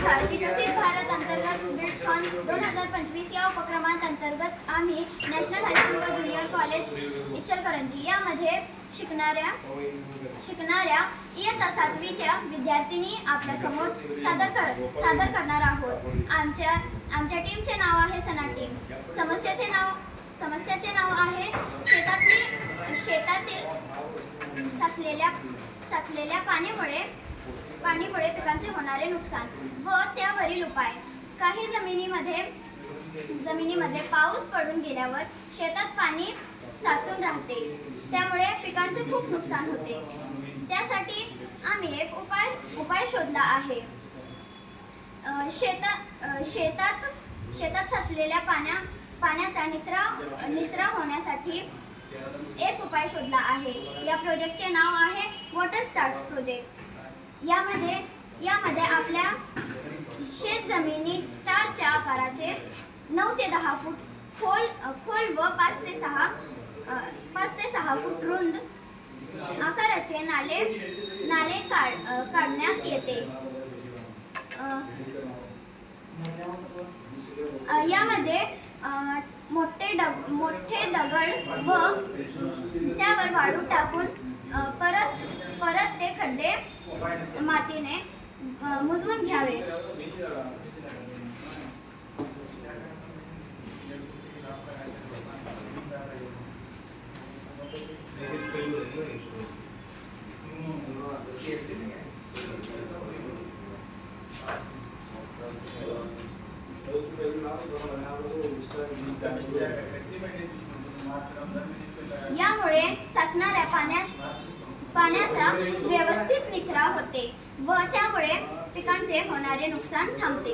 नमस्कार. विकसित भारत अंतर्गत बिल्डकॉन 2025 या उपक्रमांतर्गत आम्ही नॅशनल हायस्कूल व ज्युनियर कॉलेज इचलकरंजी यामध्ये शिकणाऱ्या इयत्ता 7वीच्या विद्यार्थिनी आपल्यासमोर सादर करणार आहोत. आमच्या टीमचे नाव आहे सना टीम. समस्याचे नाव आहे शेतातील साचलेल्या पाणीमुळे पिकांचे होणारे नुकसान व त्यावरील उपाय. काही जमिनीमध्ये पाऊस पडून गेल्यावर शेतात पाणी साचून राहते, त्यामुळे पिकांचे खूप नुकसान होते. त्यासाठी आम्ही एक उपाय शोधला आहे. शेतात साचलेल्या पाण्याचा निचरा होण्यासाठी एक उपाय शोधला आहे. या प्रोजेक्टचे नाव आहे वॉटर स्टार्च प्रोजेक्ट. यामध्ये आपल्या शेतजमिनी स्टारच्या आकाराचे 9 ते 10 फूट खोल व 5 ते 6 फूट रुंद आकाराचे नाले काढण्यात येते. यामध्ये मोठे दगड व त्यावर वाळू टाकून परत ते खड्डे मातीने मुजवून घ्यावे. यामुळे साचणाऱ्या पाण्याचा व्यवस्थित निचरा होते व त्यामुळे पिकांचे होणारे नुकसान थांबते.